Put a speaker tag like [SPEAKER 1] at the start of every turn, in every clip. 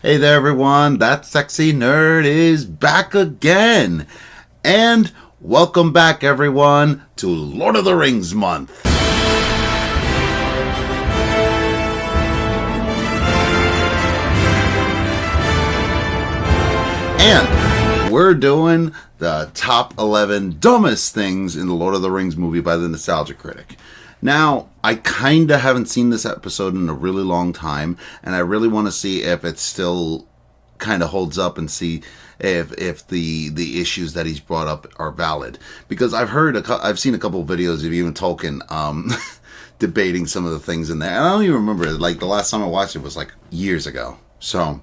[SPEAKER 1] Hey there, everyone. That sexy nerd is back again. And welcome back, everyone, to Lord of the Rings month. And we're doing the top 11 dumbest things in the Lord of the Rings movie by the Nostalgia Critic. Now, I kind of haven't seen this episode in a really long time, and I really want to see if it still kind of holds up and see if the issues that he's brought up are valid. Because I've seen a couple of videos of even Tolkien debating some of the things in there, and I don't even remember. Like, the last time I watched it was like years ago. So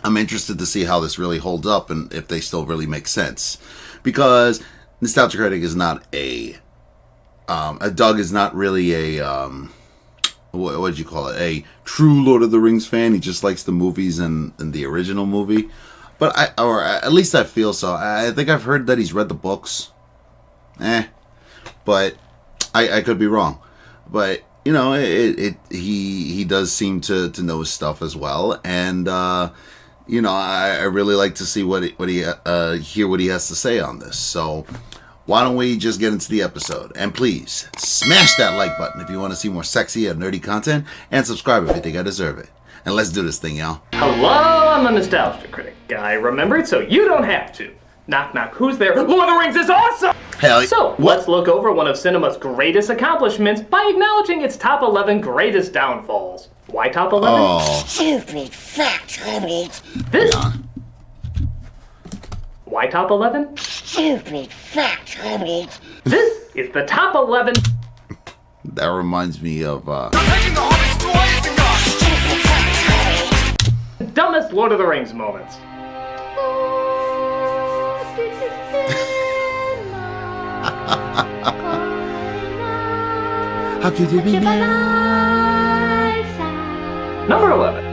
[SPEAKER 1] I'm interested to see how this really holds up and if they still really make sense. Because Nostalgia Critic is not Doug is not really what did you call it? A true Lord of the Rings fan. He just likes the movies and the original movie. But or at least I feel so. I think I've heard that he's read the books. But I could be wrong. But you know, he does seem to know his stuff as well. And you know, I really like to see hear what he has to say on this. So why don't we just get into the episode? And please, smash that like button if you want to see more sexy and nerdy content, and subscribe if you think I deserve it. And let's do this thing, y'all.
[SPEAKER 2] Hello, I'm the Nostalgia Critic. I remembered, so you don't have to. Knock, knock, who's there? Lord of the Rings is awesome! So, let's look over one of cinema's greatest accomplishments by acknowledging its top 11 greatest downfalls. Why top 11?
[SPEAKER 1] Oh.
[SPEAKER 3] Stupid fat hobbit.
[SPEAKER 2] This... Why top 11?
[SPEAKER 3] Stupid fat hobbit.
[SPEAKER 2] This is the top 11...
[SPEAKER 1] That reminds me of
[SPEAKER 2] dumbest Lord of the Rings moments.
[SPEAKER 1] How could you be
[SPEAKER 2] Number 11.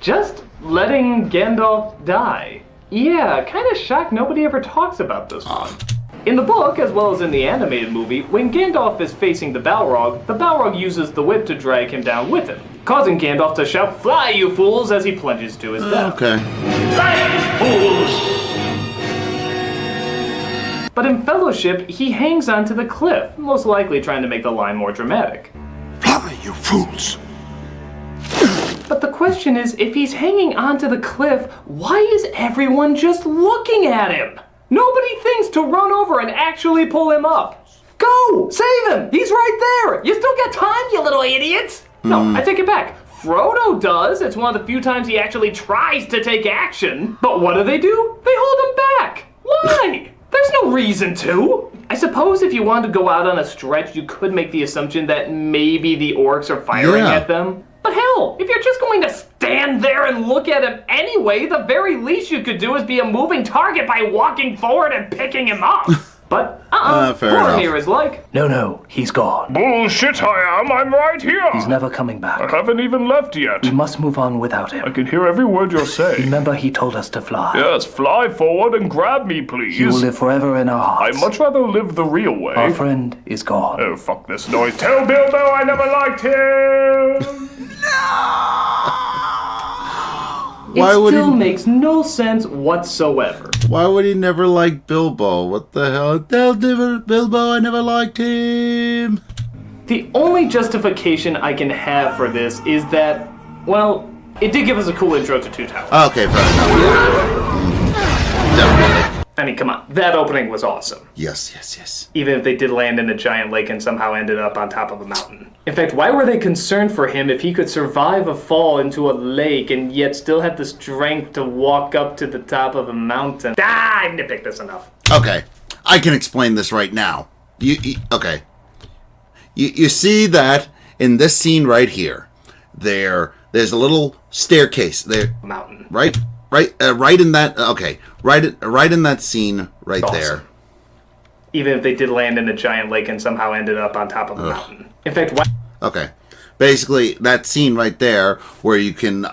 [SPEAKER 2] Just letting Gandalf die. Yeah, kinda shocked nobody ever talks about this one. In the book, as well as in the animated movie, when Gandalf is facing the Balrog uses the whip to drag him down with him, causing Gandalf to shout, "Fly, you fools!" as he plunges to his death.
[SPEAKER 1] Okay.
[SPEAKER 2] Fly, fools! But in Fellowship, he hangs onto the cliff, most likely trying to make the line more dramatic.
[SPEAKER 4] Fly, you fools!
[SPEAKER 2] But the question is, if he's hanging onto the cliff, why is everyone just looking at him? Nobody thinks to run over and actually pull him up. Go! Save him! He's right there! You still got time, you little idiots! No, I take it back. Frodo does. It's one of the few times he actually tries to take action. But what do? They hold him back. Why? There's no reason to. I suppose if you wanted to go out on a stretch, you could make the assumption that maybe the orcs are firing at them. But hell, if you're just going to stand there and look at him anyway, the very least you could do is be a moving target by walking forward and picking him up. But, Boromir is like,
[SPEAKER 5] No, he's gone.
[SPEAKER 4] Bullshit I am, I'm right here!
[SPEAKER 5] He's never coming
[SPEAKER 4] I
[SPEAKER 5] back.
[SPEAKER 4] haven't even left yet.
[SPEAKER 5] We must move on without
[SPEAKER 4] I
[SPEAKER 5] him.
[SPEAKER 4] can hear every word you're saying.
[SPEAKER 5] Remember, he told us to fly.
[SPEAKER 4] Yes, fly forward and grab me, please.
[SPEAKER 5] He will live forever in our
[SPEAKER 4] I'd
[SPEAKER 5] hearts.
[SPEAKER 4] much rather live the real way.
[SPEAKER 5] Our friend is gone.
[SPEAKER 4] Oh, fuck this noise. Tell Bilbo I never liked him!
[SPEAKER 2] it still makes no sense whatsoever.
[SPEAKER 1] Why would he never like Bilbo? What the hell? Tell Bilbo I never liked him.
[SPEAKER 2] The only justification I can have for this is that, well, it did give us a cool intro to Two Towers.
[SPEAKER 1] Okay, fair enough. Definitely.
[SPEAKER 2] I mean, come on, that opening was awesome.
[SPEAKER 1] Yes.
[SPEAKER 2] Even if they did land in a giant lake and somehow ended up on top of a mountain. In fact, why were they concerned for him if he could survive a fall into a lake and yet still have the strength to walk up to the top of a mountain? I've nitpicked this enough.
[SPEAKER 1] Okay, I can explain this right now. Okay. You see that in this scene right here, there's a little staircase there.
[SPEAKER 2] Mountain.
[SPEAKER 1] Right in that. Okay, right in that scene right
[SPEAKER 2] Awesome.
[SPEAKER 1] there.
[SPEAKER 2] Even if they did land in a giant lake and somehow ended up on top of a mountain. In fact, why?
[SPEAKER 1] Okay, basically that scene right there where you can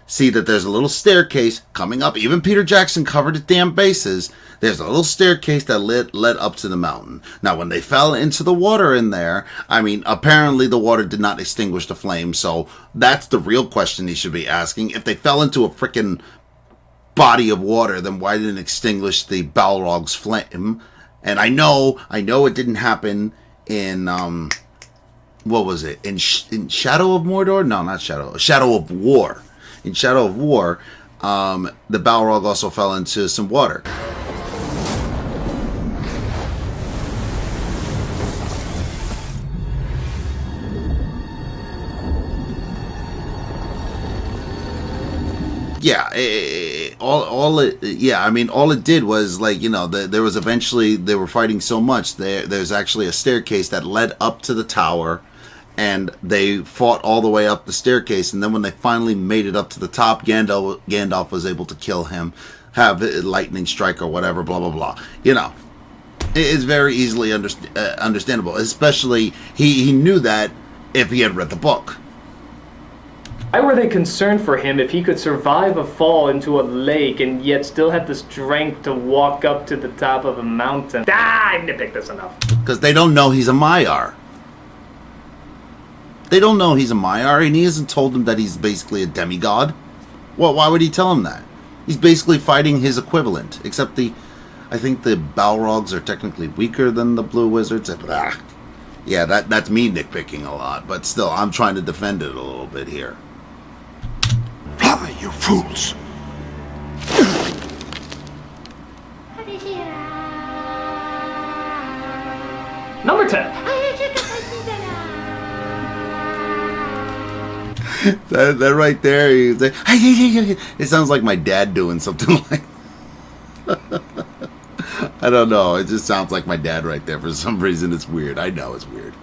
[SPEAKER 1] see that there's a little staircase coming up. Even Peter Jackson covered his damn bases. There's a little staircase that led up to the mountain. Now, when they fell into the water in there, I mean, apparently the water did not extinguish the flame, so that's the real question he should be asking. If they fell into a freaking body of water, then why didn't it extinguish the Balrog's flame? And I know it didn't happen in, what was it? In Shadow of Mordor? No, not Shadow of War. In Shadow of War, the Balrog also fell into some water. Yeah, all it did was, like, you know, there was eventually, they were fighting so much, there's actually a staircase that led up to the tower, and they fought all the way up the staircase, and then when they finally made it up to the top, Gandalf was able to kill him, have a lightning strike or whatever, blah, blah, blah. You know, it's very easily understandable, especially he knew that if he had read the book.
[SPEAKER 2] Why were they concerned for him if he could survive a fall into a lake and yet still have the strength to walk up to the top of a mountain? I nitpicked this enough.
[SPEAKER 1] Because they don't know he's a Maiar. They don't know he's a Maiar, and he hasn't told them that he's basically a demigod. Well, why would he tell them that? He's basically fighting his equivalent, except I think the Balrogs are technically weaker than the Blue Wizards. Yeah, that's me nitpicking a lot, but still, I'm trying to defend it a little bit here.
[SPEAKER 6] Fly, you fools!
[SPEAKER 2] Number 10.
[SPEAKER 1] That right there, he's like, it sounds like my dad doing something like I don't know, it just sounds like my dad right there. For some reason, it's weird. I know it's weird.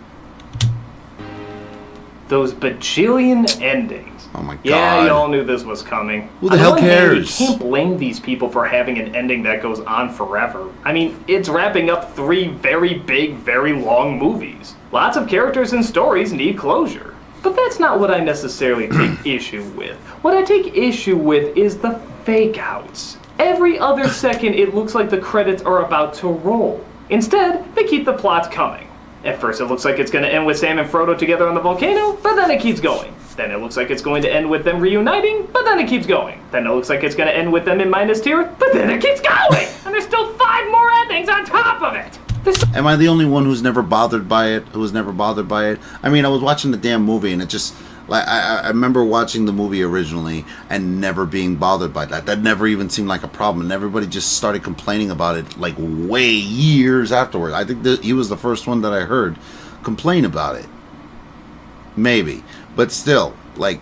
[SPEAKER 2] Those bajillion endings.
[SPEAKER 1] Oh my god.
[SPEAKER 2] Yeah, you all knew this was coming.
[SPEAKER 1] Who the hell cares?
[SPEAKER 2] You can't blame these people for having an ending that goes on forever. I mean, it's wrapping up 3 very big, very long movies. Lots of characters and stories need closure. But that's not what I necessarily take issue with. What I take issue with is the fake-outs. Every other second, it looks like the credits are about to roll. Instead, they keep the plots coming. At first, it looks like it's going to end with Sam and Frodo together on the volcano, but then it keeps going. Then it looks like it's going to end with them reuniting, but then it keeps going. Then it looks like it's going to end with them in Minas Tirith, but then it keeps going! And there's still 5 more endings on top of it!
[SPEAKER 1] Am I the only one who's never bothered by it? I mean, I was watching the damn movie, and it just... Like, I remember watching the movie originally and never being bothered by that. That never even seemed like a problem. And everybody just started complaining about it, like, way years afterward. I think that he was the first one that I heard complain about it. Maybe. But still, like,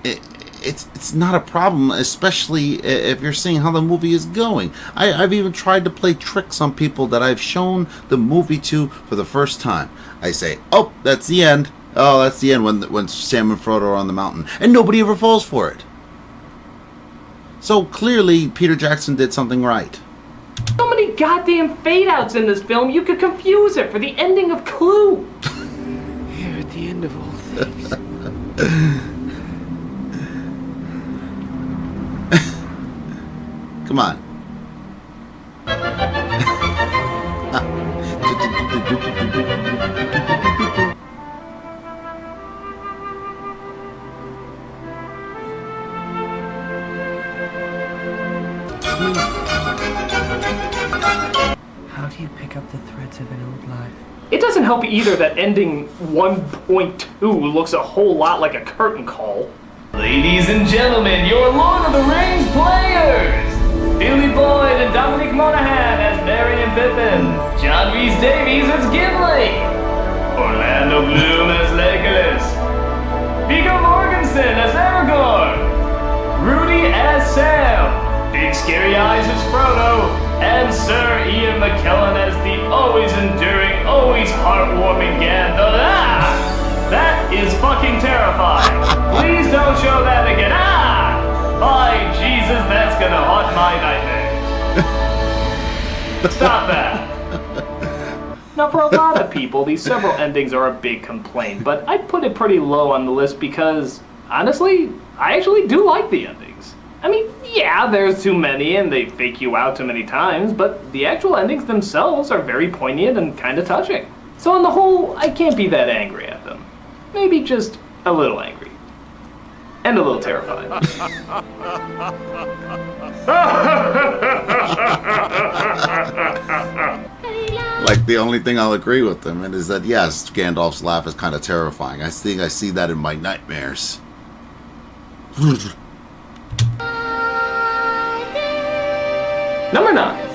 [SPEAKER 1] it's not a problem, especially if you're seeing how the movie is going. I've even tried to play tricks on people that I've shown the movie to for the first time. I say, oh, that's the end. Oh, that's the end when Sam and Frodo are on the mountain. And nobody ever falls for it. So clearly, Peter Jackson did something right.
[SPEAKER 2] So many goddamn fade-outs in this film, you could confuse it for the ending of Clue.
[SPEAKER 6] Here at the end of all things.
[SPEAKER 1] Come on.
[SPEAKER 5] How do you pick up the threads of an old life?
[SPEAKER 2] It doesn't help either that ending 1.2 looks a whole lot like a curtain call. Ladies and gentlemen, your Lord of the Rings players! Billy Boyd and Dominic Monaghan as Merry and Pippin, John Rhys-Davies as Gimli, Orlando Bloom as Legolas, Viggo Mortensen as Aragorn, Rudy as Sam, Big Scary Eyes as Frodo, and Sir Ian McKellen as the always enduring, always heartwarming Gandalf. That is fucking terrifying. Please don't show that again. By Jesus, that's gonna haunt my nightmares. Stop that. Now, for a lot of people, these several endings are a big complaint, but I'd put it pretty low on the list because Honestly, I actually do like the endings. I mean, yeah, there's too many and they fake you out too many times, but the actual endings themselves are very poignant and kind of touching. So on the whole, I can't be that angry at them. Maybe just a little angry. And a little terrified.
[SPEAKER 1] Like, the only thing I'll agree with them is that, yes, Gandalf's laugh is kind of terrifying. I think I see that in my nightmares.
[SPEAKER 2] Number 9.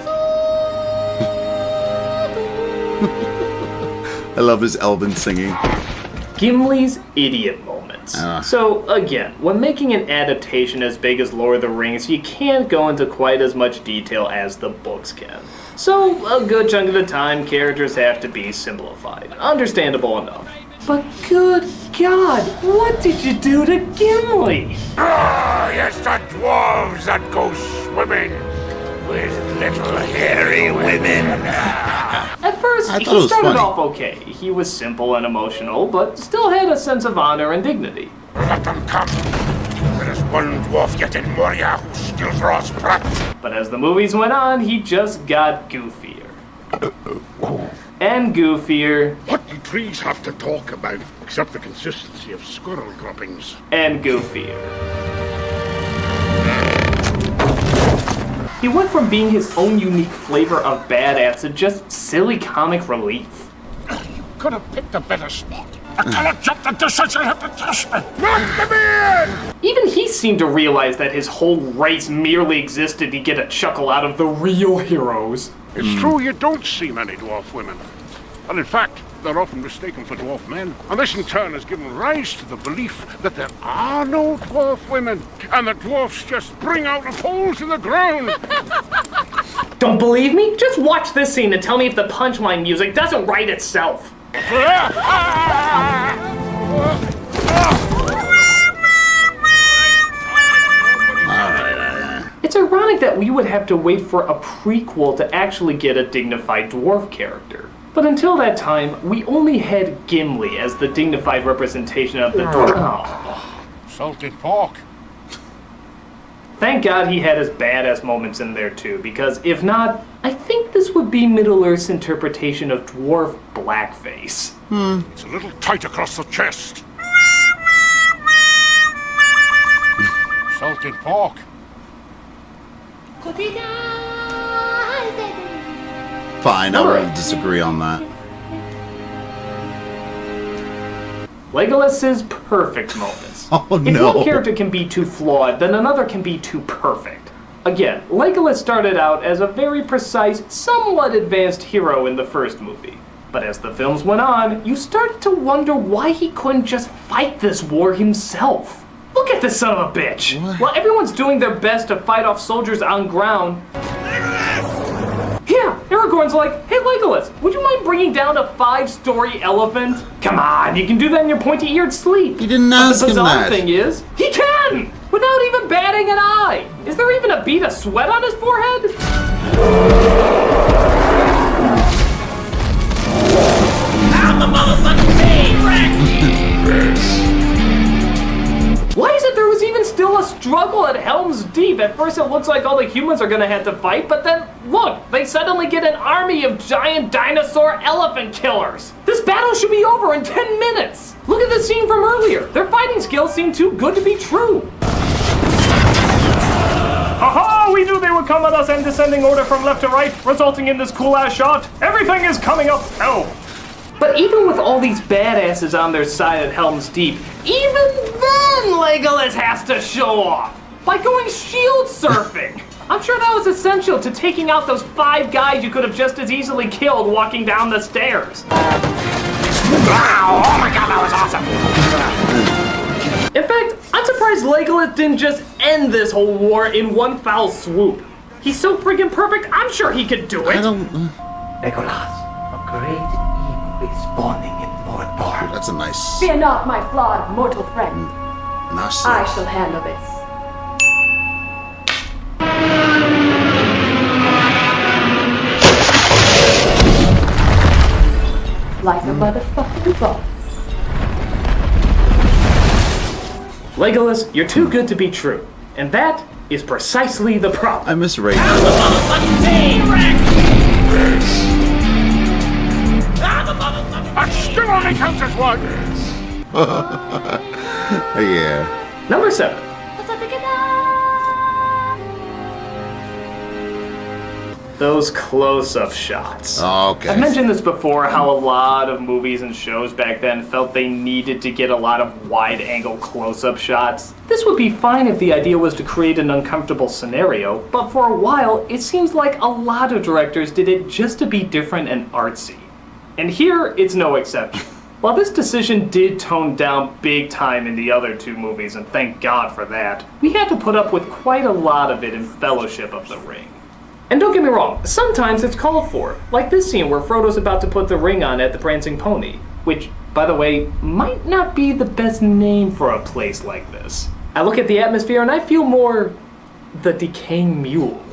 [SPEAKER 1] I love his Elven singing.
[SPEAKER 2] Gimli's idiot moments. So, again, when making an adaptation as big as Lord of the Rings, you can't go into quite as much detail as the books can. So, a good chunk of the time, characters have to be simplified. Understandable enough. But good God, what did you do to Gimli?
[SPEAKER 6] Ah, yes, the dwarves that go swimming with little hairy women.
[SPEAKER 2] At first,
[SPEAKER 1] I
[SPEAKER 2] he
[SPEAKER 1] thought it was
[SPEAKER 2] started
[SPEAKER 1] funny.
[SPEAKER 2] off okay. He was simple and emotional, but still had a sense of honor and dignity.
[SPEAKER 6] Let them come. There is one dwarf yet in Moria who still draws breath.
[SPEAKER 2] But as the movies went on, he just got goofier. And goofier.
[SPEAKER 6] What do trees have to talk about except the consistency of squirrel droppings?
[SPEAKER 2] And goofier. He went from being his own unique flavor of badass to just silly comic relief.
[SPEAKER 6] Could have picked a better spot. I cannot jump the distance, you'll have to trust me. Knock them in!
[SPEAKER 2] Even he seemed to realize that his whole race merely existed to get a chuckle out of the real heroes.
[SPEAKER 6] It's true you don't see many dwarf women. And in fact, they're often mistaken for dwarf men. And this in turn has given rise to the belief that there are no dwarf women. And that dwarfs just bring out of holes in the ground.
[SPEAKER 2] Don't believe me? Just watch this scene and tell me if the punchline music doesn't write itself. It's ironic that we would have to wait for a prequel to actually get a dignified dwarf character. But until that time, we only had Gimli as the dignified representation of the dwarf. Oh.
[SPEAKER 6] Salted pork.
[SPEAKER 2] Thank God he had his badass moments in there too, because if not, I think this would be Middle-earth's interpretation of dwarf blackface.
[SPEAKER 6] It's a little tight across the chest. Salted pork.
[SPEAKER 1] Fine, I will disagree on that.
[SPEAKER 2] Legolas's perfect moments.
[SPEAKER 1] Oh,
[SPEAKER 2] If
[SPEAKER 1] no.
[SPEAKER 2] one character can be too flawed, then another can be too perfect. Again, Legolas started out as a very precise, somewhat advanced hero in the first movie. But as the films went on, you started to wonder why he couldn't just fight this war himself. Look at this son of a bitch! While everyone's doing their best to fight off soldiers on ground, yeah, Aragorn's like, hey Legolas, would you mind bringing down a 5-story elephant? Come on, you can do that in your pointy-eared sleep.
[SPEAKER 1] He didn't ask
[SPEAKER 2] But the
[SPEAKER 1] him
[SPEAKER 2] bizarre
[SPEAKER 1] that.
[SPEAKER 2] thing is, he can! Without even batting an eye! Is there even a bead of sweat on his forehead? I'm the motherfucking Why is it there was even still a struggle at Helm's Deep? At first it looks like all the humans are gonna have to fight, but then, look, they suddenly get an army of giant dinosaur elephant killers. This battle should be over in 10 minutes. Look at the scene from earlier. Their fighting skills seem too good to be true.
[SPEAKER 4] Aha! We knew they would come at us in descending order from left to right, resulting in this cool-ass shot. Everything is coming up. Oh.
[SPEAKER 2] But even with all these badasses on their side at Helm's Deep, even then Legolas has to show off by going shield surfing. I'm sure that was essential to taking out those 5 guys you could have just as easily killed walking down the stairs.
[SPEAKER 6] Wow! Oh my god, that was awesome!
[SPEAKER 2] In fact, I'm surprised Legolas didn't just end this whole war in one foul swoop. He's so freaking perfect, I'm sure he could do it.
[SPEAKER 1] I don't...
[SPEAKER 5] Legolas, a great evil is spawning in Mordor.
[SPEAKER 1] That's a nice...
[SPEAKER 7] Fear not, my flawed mortal friend.
[SPEAKER 1] nice
[SPEAKER 7] I shall handle this. Like a motherfucking boss.
[SPEAKER 2] Legolas, you're too good to be true. And that is precisely the problem.
[SPEAKER 1] I miss Ray.
[SPEAKER 6] That still only counts as one.
[SPEAKER 1] Yeah.
[SPEAKER 2] Number 7. Those close-up shots.
[SPEAKER 1] Okay.
[SPEAKER 2] I've mentioned this before, how a lot of movies and shows back then felt they needed to get a lot of wide-angle close-up shots. This would be fine if the idea was to create an uncomfortable scenario, but for a while, it seems like a lot of directors did it just to be different and artsy. And here, it's no exception. While this decision did tone down big time in the other 2 movies, and thank God for that, we had to put up with quite a lot of it in Fellowship of the Ring. And don't get me wrong, sometimes it's called for, like this scene where Frodo's about to put the ring on at the Prancing Pony, which, by the way, might not be the best name for a place like this. I look at the atmosphere and I feel more the decaying mule.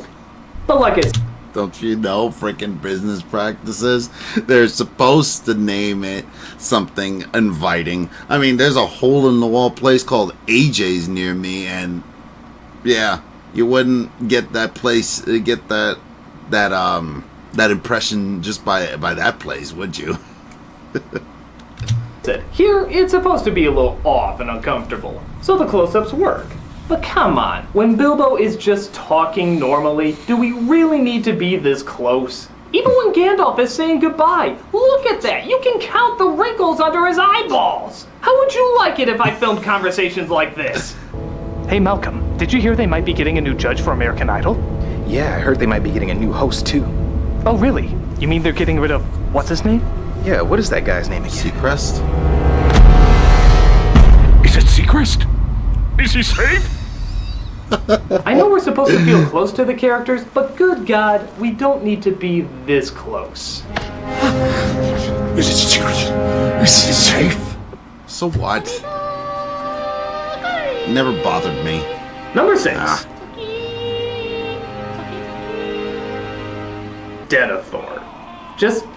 [SPEAKER 2] But like it's...
[SPEAKER 1] Don't you know freaking business practices? They're supposed to name it something inviting. I mean, there's a hole-in-the-wall place called AJ's near me, and yeah, you wouldn't get that place, get that impression just by that place, would you?
[SPEAKER 2] Here, it's supposed to be a little off and uncomfortable, so the close-ups work. But come on, when Bilbo is just talking normally, do we really need to be this close? Even when Gandalf is saying goodbye, look at that! You can count the wrinkles under his eyeballs! How would you like it if I filmed conversations like this?
[SPEAKER 4] Hey Malcolm, did you hear they might be getting a new judge for American Idol?
[SPEAKER 8] Yeah, I heard they might be getting a new host too.
[SPEAKER 4] Oh really? You mean they're getting rid of, what's his name?
[SPEAKER 8] Yeah, what is that guy's name again?
[SPEAKER 1] Seacrest?
[SPEAKER 6] Is it Seacrest? Is he safe?
[SPEAKER 2] I know we're supposed to feel close to the characters, but good God, we don't need to be this close.
[SPEAKER 6] Is it secret? Is he safe?
[SPEAKER 1] So what? Never bothered me.
[SPEAKER 2] Number 6. Denethor. Just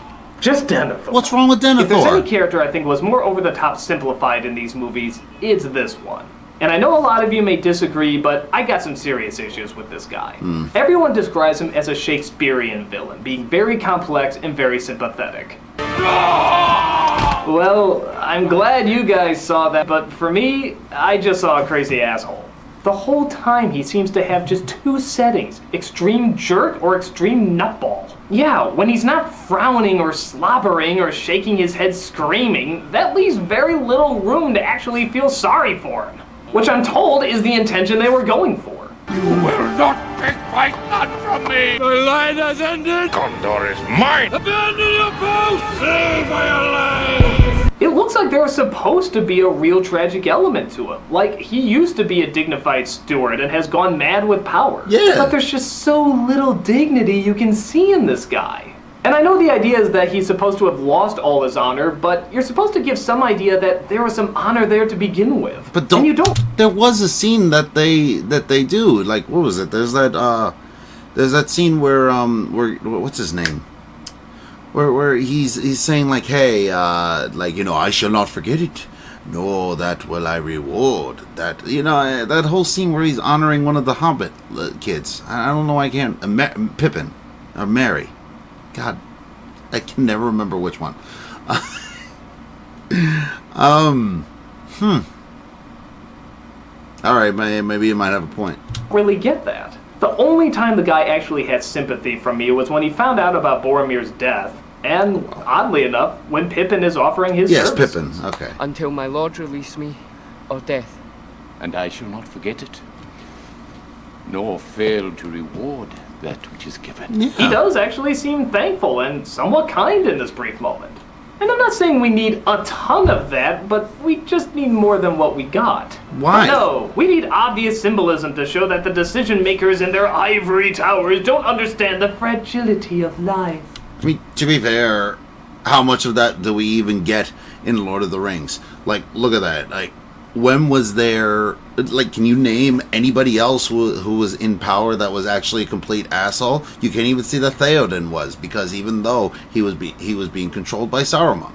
[SPEAKER 2] Denethor.
[SPEAKER 1] What's wrong with
[SPEAKER 2] If there's any
[SPEAKER 1] Denethor?
[SPEAKER 2] character I think was more over-the-top simplified in these movies, it's this one. And I know a lot of you may disagree, but I got some serious issues with this guy. Everyone describes him as a Shakespearean villain, being very complex and very sympathetic. Well, I'm glad you guys saw that, but for me, I just saw a crazy asshole. The whole time he seems to have just 2 settings, extreme jerk or extreme nutball. Yeah, when he's not frowning or slobbering or shaking his head screaming, that leaves very little room to actually feel sorry for him. Which I'm told is the intention they were going for.
[SPEAKER 6] You will not take my son from me! The line has ended! Gondor is mine! Abandon your post! Leave for your life!
[SPEAKER 2] It looks like there was supposed to be a real tragic element to him. Like, he used to be a dignified steward and has gone mad with power.
[SPEAKER 1] Yeah.
[SPEAKER 2] But there's just so little dignity you can see in this guy. And I know the idea is that he's supposed to have lost all his honor, but you're supposed to give some idea that there was some honor there to begin with.
[SPEAKER 1] But
[SPEAKER 2] And you don't.
[SPEAKER 1] There was a scene that they do. Like, what was it? There's that scene where what's his name? Where he's saying like, hey, like, you know, I shall not forget it. No, that will I reward. That, you know, that whole scene where he's honoring one of the Hobbit kids. I don't know. I can't. Pippin or Merry. God, I can never remember which one. All right, maybe you might have a point.
[SPEAKER 2] Really get that. The only time the guy actually had sympathy from me was when he found out about Boromir's death, and oddly enough, when Pippin is offering his services.
[SPEAKER 1] Pippin. Okay.
[SPEAKER 9] Until my lord release me, or death.
[SPEAKER 10] And I shall not forget it, nor fail to reward that which is given.
[SPEAKER 1] Yeah.
[SPEAKER 2] He does actually seem thankful and somewhat kind in this brief moment. And I'm not saying we need a ton of that, but we just need more than what we got.
[SPEAKER 1] Why?
[SPEAKER 2] No, we need obvious symbolism to show that the decision makers in their ivory towers don't understand the fragility of life.
[SPEAKER 1] I mean, to be fair, how much of that do we even get in Lord of the Rings? Like, look at that. Like, when was there, like, can you name anybody else who was in power that was actually a complete asshole? You can't even see that Theoden was, because even though he was being controlled by Saruman.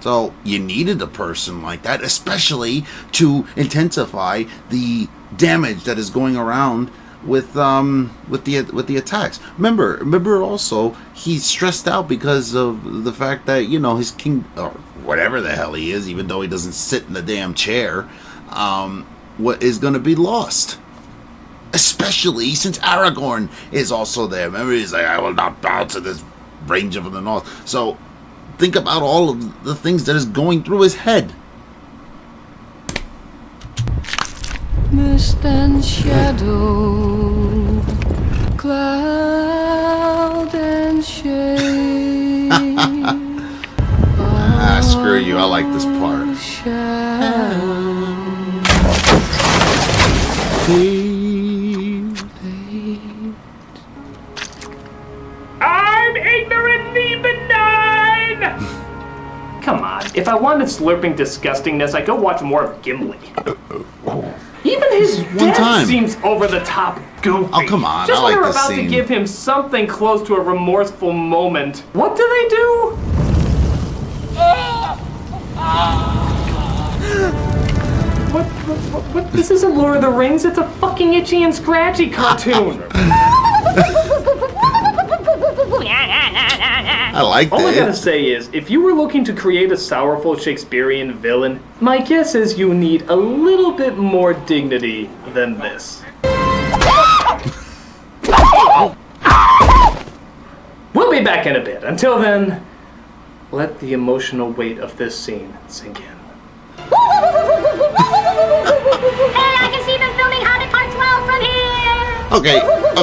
[SPEAKER 1] So you needed a person like that, especially to intensify the damage that is going around with the attacks. Remember also he's stressed out because of the fact that, you know, his king, or whatever the hell he is, even though he doesn't sit in the damn chair, what is going to be lost. Especially since Aragorn is also there. Remember, he's like, I will not bow to this ranger from the north. So think about all of the things that is going through his head.
[SPEAKER 9] Mist and shadow, cloud and shade.
[SPEAKER 1] Screw you, I like this part.
[SPEAKER 4] I'm ignorantly benign!
[SPEAKER 2] Come on, if I wanted slurping disgustingness, I'd go watch more of Gimli. Even his death seems over the top goofy.
[SPEAKER 1] Oh, come on,
[SPEAKER 2] Just
[SPEAKER 1] I like
[SPEAKER 2] when they're
[SPEAKER 1] this
[SPEAKER 2] about
[SPEAKER 1] scene.
[SPEAKER 2] to give him something close to a remorseful moment. What do they do? What? This isn't Lord of the Rings, it's a fucking Itchy and Scratchy cartoon.
[SPEAKER 1] I like that.
[SPEAKER 2] All I gotta say is, if you were looking to create a sorrowful Shakespearean villain, my guess is you need a little bit more dignity than this. We'll be back in a bit. Until then, let the emotional weight of this scene sink in.
[SPEAKER 3] Hey, I can see them filming Hobbit Part 12 from here!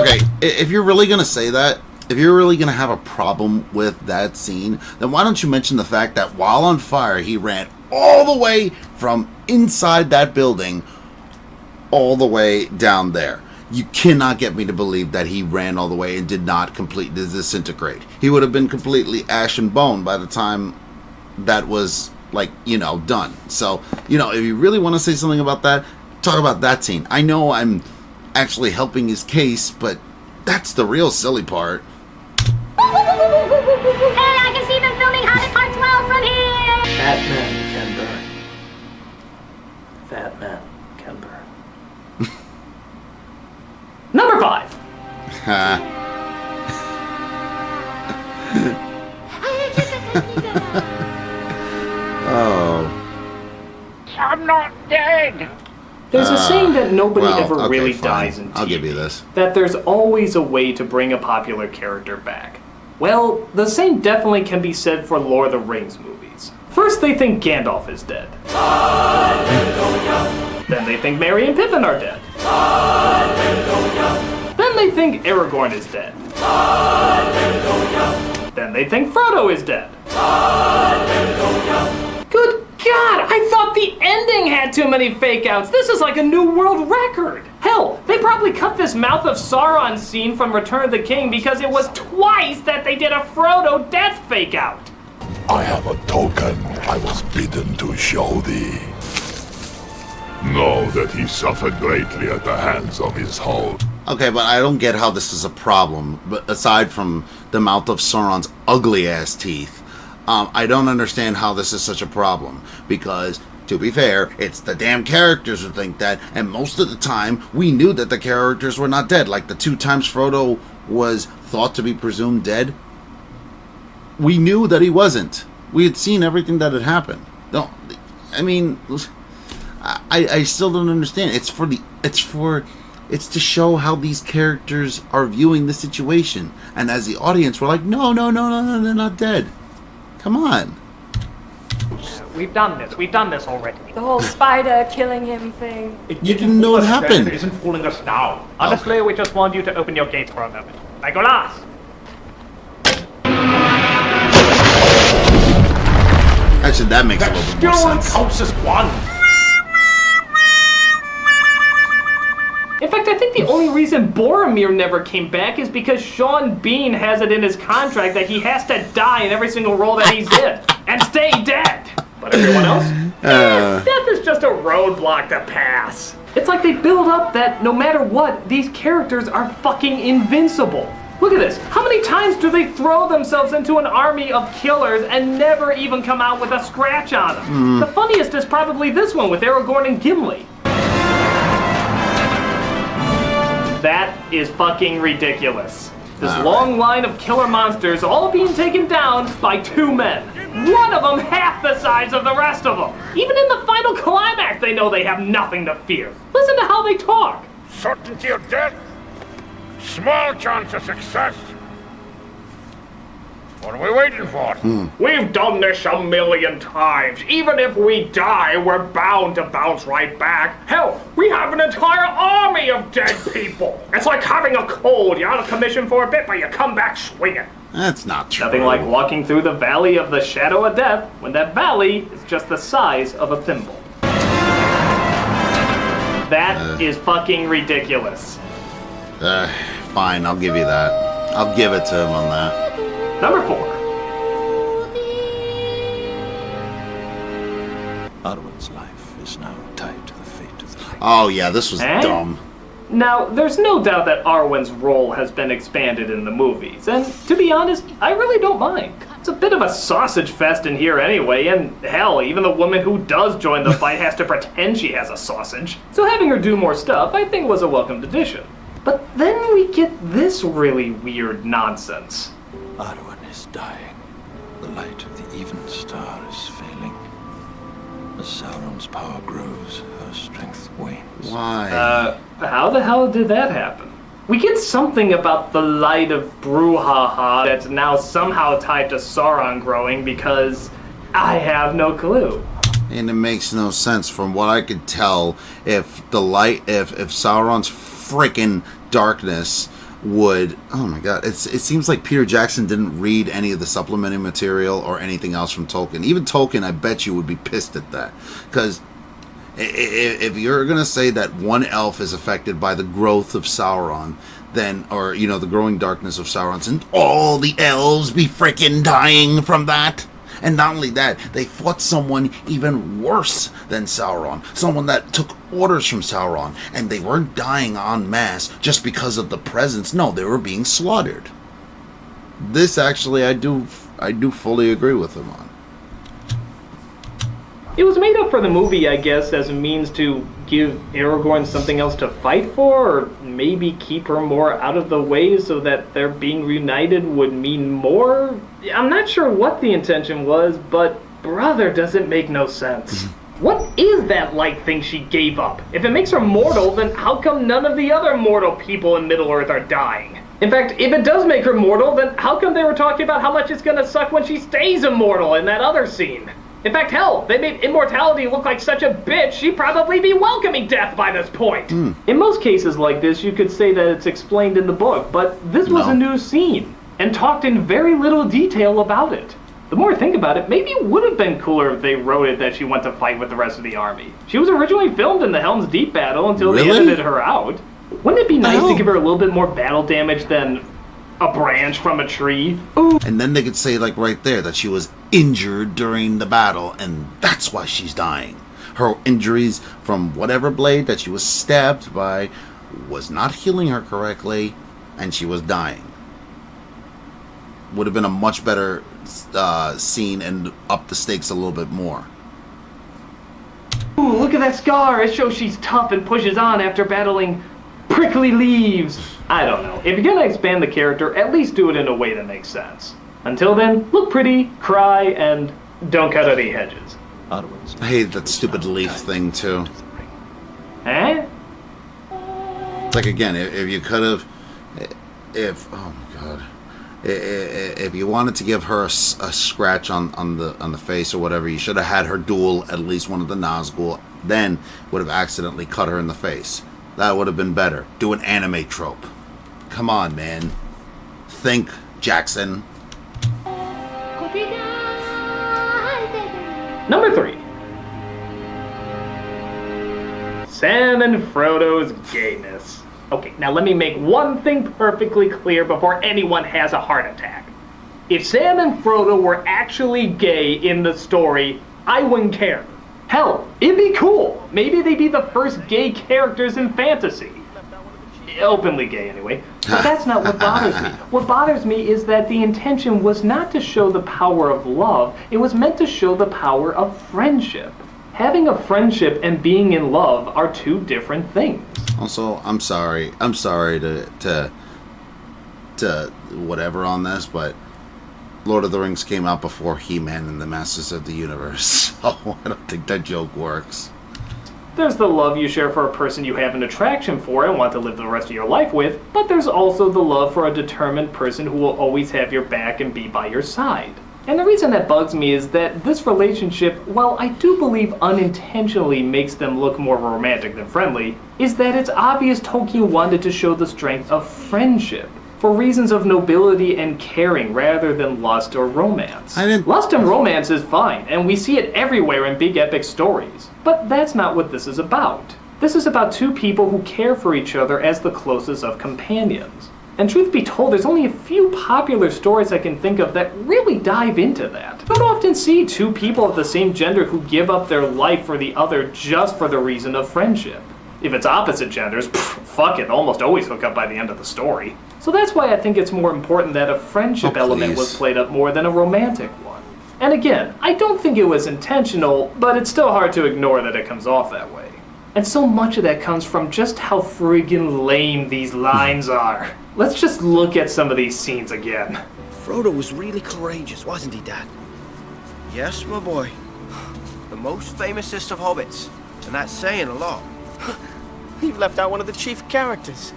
[SPEAKER 1] Okay. If you're really gonna say that, if you're really gonna have a problem with that scene, then why don't you mention the fact that while on fire, he ran all the way from inside that building all the way down there. You cannot get me to believe that he ran all the way and did not completely disintegrate. He would have been completely ash and bone by the time that was, like, you know, done. So, you know, if you really want to say something about that, talk about that scene. I know I'm actually helping his case, but that's the real silly part.
[SPEAKER 3] Hey, I can see them filming Hobbit Part 12 from here!
[SPEAKER 2] Fat men can burn. Fat men can burn. Number 5.
[SPEAKER 1] Oh.
[SPEAKER 6] I'm not dead.
[SPEAKER 2] There's a saying that nobody
[SPEAKER 1] well,
[SPEAKER 2] ever
[SPEAKER 1] okay,
[SPEAKER 2] really
[SPEAKER 1] fine.
[SPEAKER 2] dies in TV.
[SPEAKER 1] I'll give you this.
[SPEAKER 2] That there's always a way to bring a popular character back. Well, the same definitely can be said for Lord of the Rings movies. First they think Gandalf is dead. Then they think Merry and Pippin are dead. Then they think Aragorn is dead. Then they think Frodo is dead. Good God, I thought the ending had too many fake outs. This is like a new world record. Hell, they probably cut this Mouth of Sauron scene from Return of the King because it was twice that they did a Frodo death fake out.
[SPEAKER 11] I have a token I was bidden to show thee. Know that he suffered greatly at the hands of his host.
[SPEAKER 1] Okay, but I don't get how this is a problem. But aside from the Mouth of Sauron's ugly ass teeth, I don't understand how this is such a problem. Because, to be fair, it's the damn characters who think that, and most of the time, we knew that the characters were not dead. Like the 2 times Frodo was thought to be presumed dead, we knew that he wasn't. We had seen everything that had happened. No, I mean, I still don't understand. It's to show how these characters are viewing the situation. And as the audience, we're like, no, they're not dead. Come on.
[SPEAKER 4] We've done this already.
[SPEAKER 7] The whole spider killing him thing.
[SPEAKER 1] You didn't know what happened.
[SPEAKER 4] It isn't fooling us now. Honestly, we just want you to open your gates for a moment. Legolas!
[SPEAKER 1] Actually, that makes a little bit more sense.
[SPEAKER 4] Counts as one.
[SPEAKER 2] In fact, I think the only reason Boromir never came back is because Sean Bean has it in his contract that he has to die in every single role that he's in and stay dead. But everyone else, death is just a roadblock to pass. It's like they build up that no matter what, these characters are fucking invincible. Look at this. How many times do they throw themselves into an army of killers and never even come out with a scratch on them? The funniest is probably this one with Aragorn and Gimli. That is fucking ridiculous. This long line of killer monsters all being taken down by 2 men. One of them half the size of the rest of them. Even in the final climax, they know they have nothing to fear. Listen to how they talk.
[SPEAKER 6] Certainty of death? Small chance of success. What are we waiting for?
[SPEAKER 4] We've done this a million times. Even if we die, we're bound to bounce right back. Hell, we have an entire army of dead people. It's like having a cold. You're out of commission for a bit, but you come back swinging.
[SPEAKER 1] That's not true.
[SPEAKER 2] Nothing like walking through the valley of the shadow of death when that valley is just the size of a thimble. That is fucking ridiculous.
[SPEAKER 1] Fine, I'll give you that. I'll give it to him on that.
[SPEAKER 2] Number 4.
[SPEAKER 11] Arwen's life is now tied to the fate of the ring.
[SPEAKER 1] Oh yeah, this was dumb.
[SPEAKER 2] Now, there's no doubt that Arwen's role has been expanded in the movies, and to be honest, I really don't mind. It's a bit of a sausage fest in here anyway, and hell, even the woman who does join the fight has to pretend she has a sausage. So having her do more stuff, I think, was a welcomed addition. But then we get this really weird nonsense.
[SPEAKER 11] Arwen is dying. The light of the even star is failing. As Sauron's power grows, her strength wanes.
[SPEAKER 1] Why?
[SPEAKER 2] How the hell did that happen? We get something about the light of brouhaha that's now somehow tied to Sauron growing because I have no clue.
[SPEAKER 1] And it makes no sense from what I could tell if the light, if Sauron's freaking darkness would, oh my god, it seems like Peter Jackson didn't read any of the supplementing material or anything else from Tolkien. Even Tolkien, I bet you, would be pissed at that. Because if you're going to say that one elf is affected by the growth of Sauron, then, or, you know, the growing darkness of Sauron, and all the elves be freaking dying from that? And not only that, they fought someone even worse than Sauron. Someone that took orders from Sauron. And they weren't dying en masse just because of the presence. No, they were being slaughtered. This actually, I do fully agree with him on.
[SPEAKER 2] It was made up for the movie, I guess, as a means to give Aragorn something else to fight for, or maybe keep her more out of the way so that their being reunited would mean more? I'm not sure what the intention was, but brother, does it make no sense. What is that light thing she gave up? If it makes her mortal, then how come none of the other mortal people in Middle-earth are dying? In fact, if it does make her mortal, then how come they were talking about how much it's gonna suck when she stays immortal in that other scene? In fact, hell, they made immortality look like such a bitch, she'd probably be welcoming death by this point. In most cases like this, you could say that it's explained in the book, but this was a new scene, and talked in very little detail about it. The more I think about it, maybe it would have been cooler if they wrote it that she went to fight with the rest of the army. She was originally filmed in the Helm's Deep battle until they edited her out. Wouldn't it be nice to give her a little bit more battle damage than a branch from a tree? Ooh.
[SPEAKER 1] And then they could say, like, right there, that she was injured during the battle, and that's why she's dying. Her injuries from whatever blade that she was stabbed by was not healing her correctly, and she was dying. Would have been a much better scene and up the stakes a little bit more.
[SPEAKER 2] Ooh, look at that scar. It shows she's tough and pushes on after battling prickly leaves. I don't know. If you're gonna expand the character, at least do it in a way that makes sense. Until then, look pretty, cry, and don't cut any hedges.
[SPEAKER 1] I hate that stupid leaf thing too.
[SPEAKER 2] Eh?
[SPEAKER 1] It's like, again, if you could have, oh my god, if you wanted to give her a scratch on the face or whatever, you should have had her duel at least one of the Nazgul. Then would have accidentally cut her in the face. That would have been better. Do an anime trope. Come on, man. Think, Jackson.
[SPEAKER 2] Number 3. Sam and Frodo's gayness. Okay, now let me make one thing perfectly clear before anyone has a heart attack. If Sam and Frodo were actually gay in the story, I wouldn't care. Hell, it'd be cool. Maybe they'd be the first gay characters in fantasy. openly gay anyway. But that's not what bothers me. What bothers me is that the intention was not to show the power of love, it was meant to show the power of friendship. Having a friendship and being in love are two different things.
[SPEAKER 1] Also, I'm sorry to whatever on this, but Lord of the Rings came out before He-Man and the Masters of the Universe, so I don't think that joke works.
[SPEAKER 2] There's the love you share for a person you have an attraction for and want to live the rest of your life with, but there's also the love for a determined person who will always have your back and be by your side. And the reason that bugs me is that this relationship, while I do believe unintentionally makes them look more romantic than friendly, is that it's obvious Tolkien wanted to show the strength of friendship, for reasons of nobility and caring rather than lust or romance. Lust and romance is fine, and we see it everywhere in big epic stories. But that's not what this is about. This is about two people who care for each other as the closest of companions. And truth be told, there's only a few popular stories I can think of that really dive into that. You don't often see two people of the same gender who give up their life for the other just for the reason of friendship. If it's opposite genders, fuck it, almost always hook up by the end of the story. So that's why I think it's more important that a friendship element was played up more than a romantic one. And again, I don't think it was intentional, but it's still hard to ignore that it comes off that way. And so much of that comes from just how friggin' lame these lines are. Let's just look at some of these scenes again.
[SPEAKER 12] Frodo was really courageous, wasn't he, Dad? Yes, my boy. The most famousest of hobbits, and that's saying a lot.
[SPEAKER 13] You've left out one of the chief characters.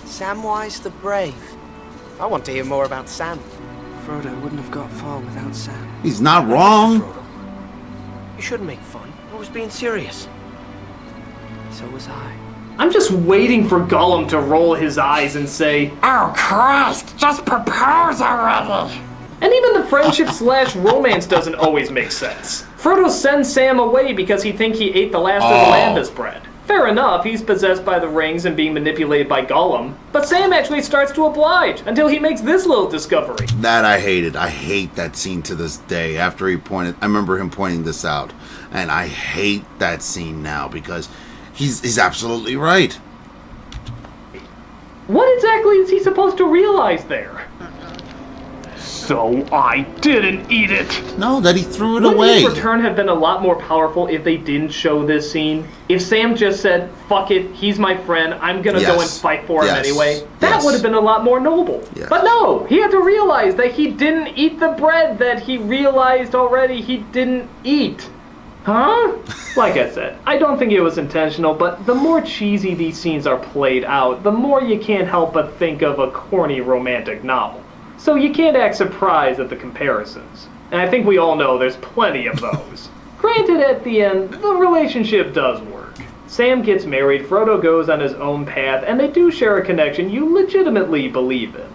[SPEAKER 13] Samwise the Brave. I want to hear more about Sam. Frodo wouldn't have got far without Sam.
[SPEAKER 1] He's not wrong.
[SPEAKER 13] You shouldn't make fun. I was being serious. So was I.
[SPEAKER 2] I'm just waiting for Gollum to roll his eyes and say,
[SPEAKER 14] "Oh Christ, just propose already!"
[SPEAKER 2] And even the friendship slash romance doesn't always make sense. Frodo sends Sam away because he thinks he ate the last of the Lambus bread. Fair enough, he's possessed by the rings and being manipulated by Gollum, but Sam actually starts to oblige until he makes this little discovery.
[SPEAKER 1] That I hated. I hate that scene to this day. After he pointed, I remember him pointing this out, and I hate that scene now because he's absolutely right.
[SPEAKER 2] What exactly is he supposed to realize there? So I didn't eat it!
[SPEAKER 1] No, that he threw it
[SPEAKER 2] Wouldn't
[SPEAKER 1] away.
[SPEAKER 2] his return have been a lot more powerful if they didn't show this scene? If Sam just said, fuck it, he's my friend, I'm gonna go and fight for him anyway, that would have been a lot more noble. But no, he had to realize that he didn't eat the bread that he realized already he didn't eat. Huh? Like I said, I don't think it was intentional, but the more cheesy these scenes are played out, the more you can't help but think of a corny romantic novel. So you can't act surprised at the comparisons. And I think we all know there's plenty of those. Granted, at the end, the relationship does work. Sam gets married, Frodo goes on his own path, and they do share a connection you legitimately believe in.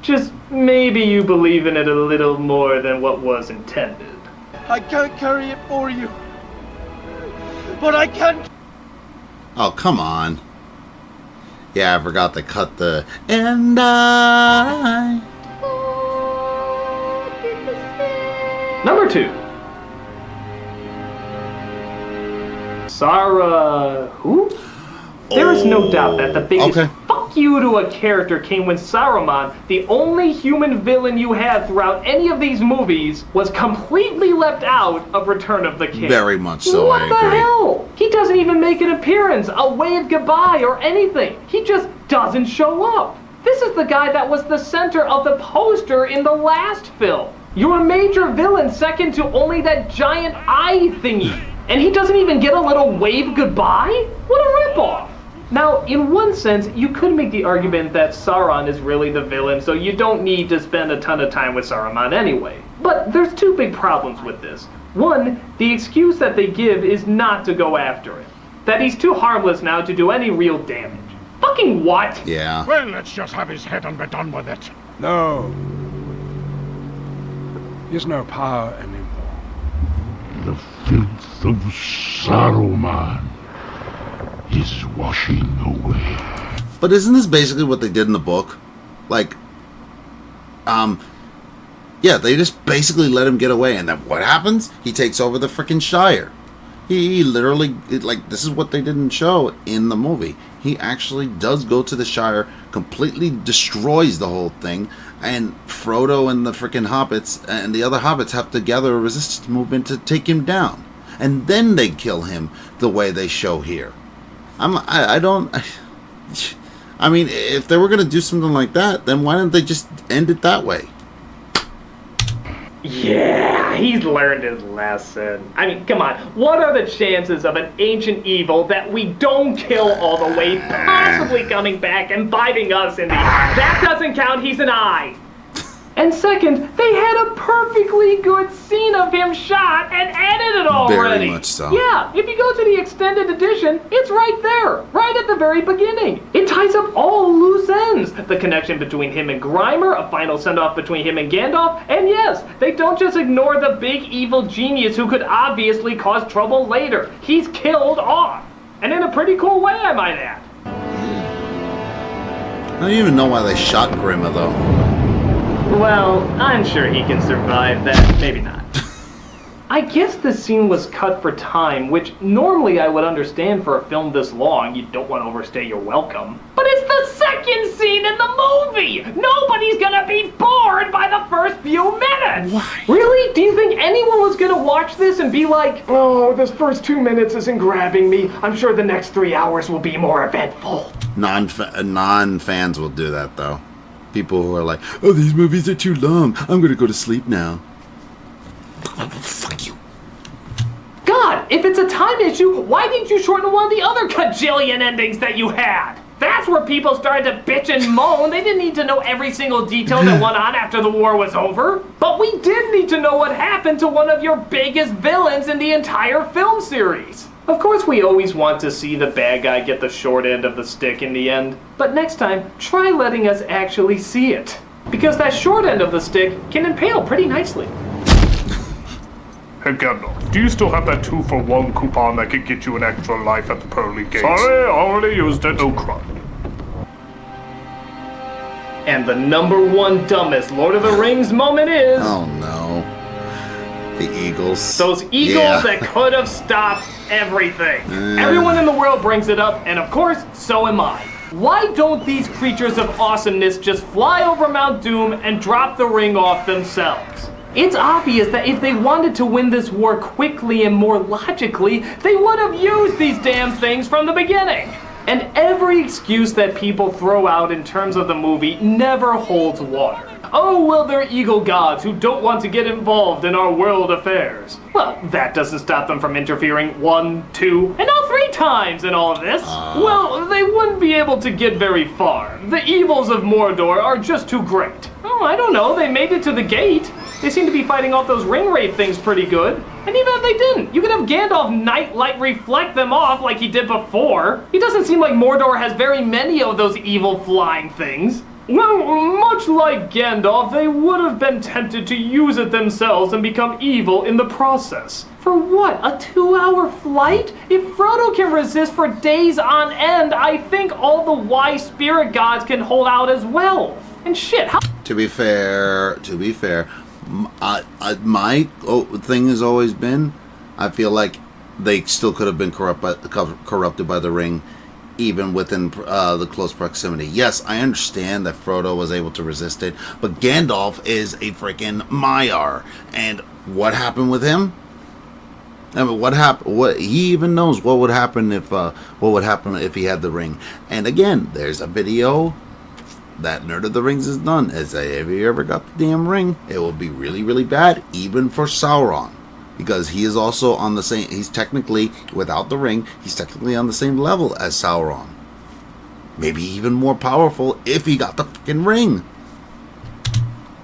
[SPEAKER 2] Just maybe you believe in it a little more than what was intended.
[SPEAKER 13] I can't carry it for you. But I can.
[SPEAKER 1] Oh, come on. Yeah, I forgot to cut the "and I."
[SPEAKER 2] Number 2. Sarah... who? There is no doubt that the biggest fuck you to a character came when Saruman, the only human villain you had throughout any of these movies, was completely left out of Return of the King.
[SPEAKER 1] Very much so,
[SPEAKER 2] What
[SPEAKER 1] I
[SPEAKER 2] the
[SPEAKER 1] agree.
[SPEAKER 2] hell? He doesn't even make an appearance, a wave goodbye, or anything. He just doesn't show up. This is the guy that was the center of the poster in the last film. You're a major villain second to only that giant eye thingy. And he doesn't even get a little wave goodbye? What a ripoff. Now, in one sense, you could make the argument that Sauron is really the villain, so you don't need to spend a ton of time with Saruman anyway. But there's two big problems with this. One, the excuse that they give is not to go after him. That he's too harmless now to do any real damage. Fucking what?
[SPEAKER 1] Yeah.
[SPEAKER 6] Well, let's just have his head and be done with it.
[SPEAKER 15] No. He has no power anymore.
[SPEAKER 16] The filth of Saruman is washing away.
[SPEAKER 1] But isn't this basically what they did in the book? Like, yeah, they just basically let him get away, and then what happens? He takes over the frickin' Shire. He literally, this is what they didn't show in the movie. He actually does go to the Shire, completely destroys the whole thing, and Frodo and the freaking hobbits and the other hobbits have to gather a resistance movement to take him down. And then they kill him the way they show here. I mean, if they were going to do something like that, then why didn't they just end it that way?
[SPEAKER 2] Yeah, he's learned his lesson. I mean, come on. What are the chances of an ancient evil that we don't kill all the way possibly coming back and biting us in the eye? That doesn't count. He's an eye. And second, they had a perfectly good scene of him shot and edited already.
[SPEAKER 1] Very much so.
[SPEAKER 2] Yeah, if you go to the extended edition, it's right there, right at the very beginning. It ties up all loose ends. The connection between him and Grimer, a final send-off between him and Gandalf, and yes, they don't just ignore the big evil genius who could obviously cause trouble later. He's killed off. And in a pretty cool way, I might add.
[SPEAKER 1] I don't even know why they shot Grimer, though.
[SPEAKER 2] Well, I'm sure he can survive that. Maybe not. I guess the scene was cut for time, which normally I would understand for a film this long. You don't want to overstay your welcome. But it's the second scene in the movie! Nobody's gonna be bored by the first few minutes!
[SPEAKER 1] Why?
[SPEAKER 2] Really? Do you think anyone was gonna watch this and be like, oh, this first 2 minutes isn't grabbing me. I'm sure the next 3 hours will be more eventful.
[SPEAKER 1] Non-fans will do that, though. People who are like, oh, these movies are too long. I'm going to go to sleep now. Fuck you.
[SPEAKER 2] God, if it's a time issue, why didn't you shorten one of the other cajillion endings that you had? That's where people started to bitch and moan. They didn't need to know every single detail that went on after the war was over. But we did need to know what happened to one of your biggest villains in the entire film series. Of course, we always want to see the bad guy get the short end of the stick in the end. But next time, try letting us actually see it. Because that short end of the stick can impale pretty nicely.
[SPEAKER 4] Hey Gandalf, do you still have that 2-for-1 coupon that could get you an extra life at the pearly gates? Sorry, I already used it. No crime.
[SPEAKER 2] And the #1 dumbest Lord of the Rings moment is...
[SPEAKER 1] Oh no. The Eagles.
[SPEAKER 2] Those Eagles that could have stopped everything. Everyone in the world brings it up, and of course, so am I. Why don't these creatures of awesomeness just fly over Mount Doom and drop the ring off themselves? It's obvious that if they wanted to win this war quickly and more logically, they would have used these damn things from the beginning. And every excuse that people throw out in terms of the movie never holds water. Oh, well, they're eagle gods who don't want to get involved in our world affairs. Well, that doesn't stop them from interfering 1, 2, and all 3 times in all of this. Well, they wouldn't be able to get very far. The evils of Mordor are just too great. Oh, I don't know, they made it to the gate. They seem to be fighting off those ring wraith things pretty good. And even if they didn't, you could have Gandalf nightlight reflect them off like he did before. It doesn't seem like Mordor has very many of those evil flying things. Well, much like Gandalf, they would have been tempted to use it themselves and become evil in the process. For what, a 2-hour flight? If Frodo can resist for days on end, I think all the wise spirit gods can hold out as well. And shit, how...
[SPEAKER 1] To be fair, my thing has always been, I feel like they still could have been corrupted by the ring, even within the close proximity. Yes, I understand that Frodo was able to resist it, but Gandalf is a freaking Maiar, and what happened with him? I mean, what happened? What he even knows what would happen if he had the ring. And again, there's a video that Nerd of the Rings has done. It's if you ever got the damn ring, it will be really, really bad, even for Sauron. Because he is also on the same, he's technically, without the ring, he's technically on the same level as Sauron. Maybe even more powerful if he got the fucking ring.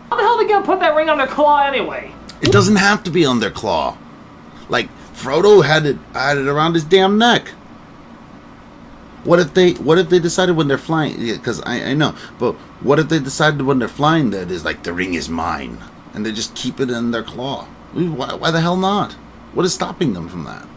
[SPEAKER 2] How the hell are they gonna put that ring on their claw anyway?
[SPEAKER 1] It doesn't have to be on their claw. Like, Frodo had it around his damn neck. What if they decided when they're flying, because I know, but what if they decided when they're flying that is like, the ring is mine, and they just keep it in their claw? Why the hell not? What is stopping them from that?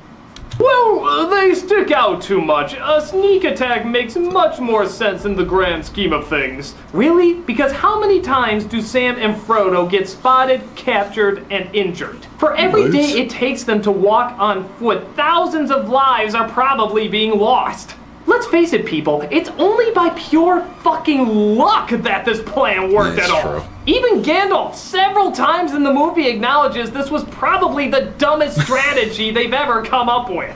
[SPEAKER 2] Well, they stick out too much. A sneak attack makes much more sense in the grand scheme of things. Really? Because how many times do Sam and Frodo get spotted, captured, and injured? For every day it takes them to walk on foot, thousands of lives are probably being lost. Let's face it, people, it's only by pure fucking luck that this plan worked at all.
[SPEAKER 1] True.
[SPEAKER 2] Even Gandalf, several times in the movie, acknowledges this was probably the dumbest strategy they've ever come up with.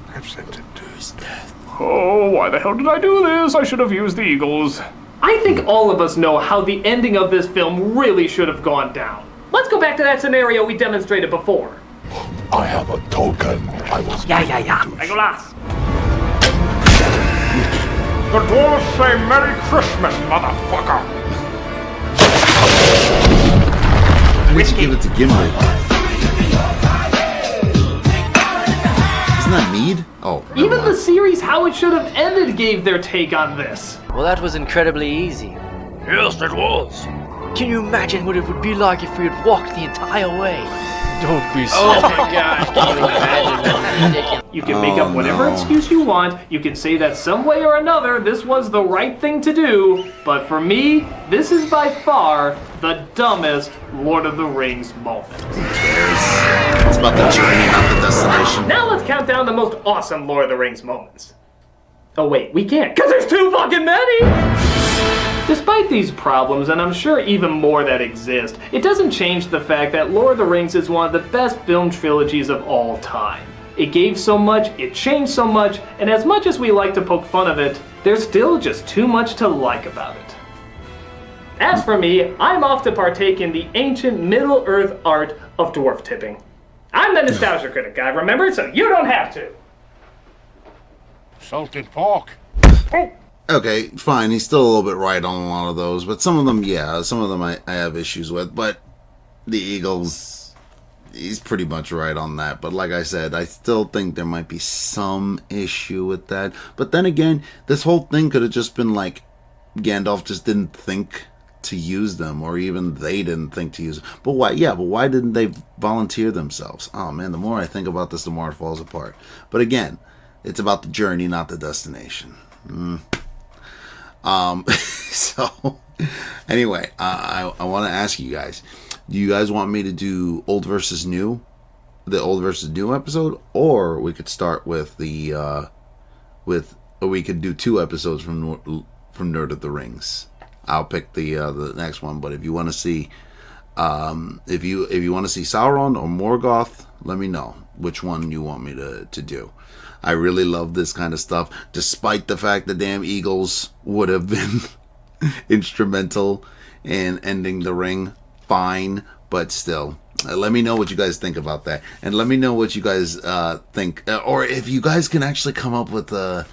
[SPEAKER 16] I've sent him to his death.
[SPEAKER 4] Oh, why the hell did I do this? I should have used the eagles.
[SPEAKER 2] I think all of us know how the ending of this film really should have gone down. Let's go back to that scenario we demonstrated before.
[SPEAKER 16] I have a token. I was.
[SPEAKER 2] Yeah. Legolas.
[SPEAKER 4] The dwarves say Merry Christmas, motherfucker.
[SPEAKER 1] Why did you give it to Gimli? Isn't that Mead? Oh,
[SPEAKER 2] Even the series How It Should Have Ended gave their take on this.
[SPEAKER 13] Well, that was incredibly easy.
[SPEAKER 12] Yes, it was.
[SPEAKER 13] Can you imagine what it would be like if we had walked the entire way?
[SPEAKER 12] Don't be
[SPEAKER 13] Oh my gosh, can you imagine? That's ridiculous.
[SPEAKER 2] You can make up whatever excuse you want. You can say that some way or another this was the right thing to do. But for me, this is by far the dumbest Lord of the Rings moment.
[SPEAKER 1] It's about the journey, not the destination.
[SPEAKER 2] Now let's count down the most awesome Lord of the Rings moments. Oh wait, we can't, because there's too fucking many! Despite these problems, and I'm sure even more that exist, it doesn't change the fact that Lord of the Rings is one of the best film trilogies of all time. It gave so much, it changed so much, and as much as we like to poke fun of it, there's still just too much to like about it. As for me, I'm off to partake in the ancient Middle-earth art of dwarf tipping. I'm the nostalgia critic guy, remember? So you don't have to.
[SPEAKER 6] Salted pork.
[SPEAKER 1] Okay, fine. He's still a little bit right on a lot of those, but some of them, yeah, some of them I have issues with. But the Eagles, he's pretty much right on that. But like I said, I still think there might be some issue with that. But then again, this whole thing could have just been like Gandalf just didn't think to use them, or even they didn't think to use them. But why? Yeah, but why didn't they volunteer themselves? Oh man, the more I think about this, the more it falls apart. But again, it's about the journey, not the destination. So anyway, I want to ask you guys, do you guys want me to do old versus new, the old versus new episode, or we could start with or we could do 2 episodes from Nerd of the Rings. I'll pick the next one, but if you want to see if you want to see Sauron or Morgoth, let me know which one you want me to do. I really love this kind of stuff, despite the fact the damn Eagles would have been instrumental in ending the ring. Fine, but still. Let me know what you guys think about that. And let me know what you guys think. Or if you guys can actually come up with an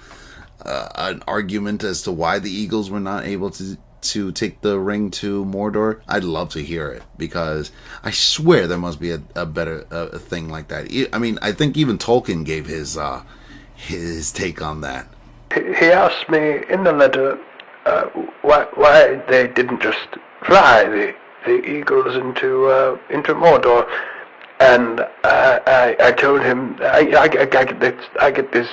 [SPEAKER 1] argument as to why the Eagles were not able to take the ring to Mordor. I'd love to hear it, because I swear there must be a better thing like that. I mean, I think even Tolkien gave his take on that.
[SPEAKER 17] He asked me in the letter why they didn't just fly the eagles into Mordor, and I told him I get this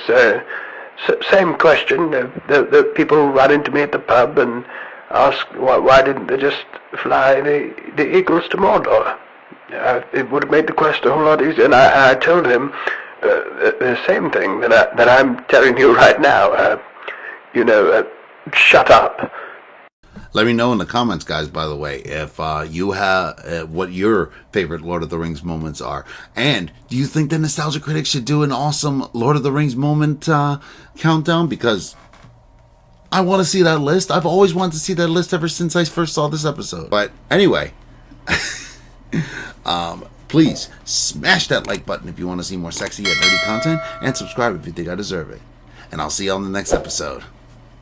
[SPEAKER 17] same question. The people run into me at the pub and ask why didn't they just fly the eagles to Mordor? It would have made the quest a whole lot easier. And I told him the same thing that I'm telling you right now. Shut up.
[SPEAKER 1] Let me know in the comments, guys, by the way, if you have what your favorite Lord of the Rings moments are. And do you think the Nostalgia Critic should do an awesome Lord of the Rings moment countdown? Because I want to see that list. I've always wanted to see that list ever since I first saw this episode. But anyway, please smash that like button if you want to see more sexy yet nerdy content, and subscribe if you think I deserve it. And I'll see you on the next episode.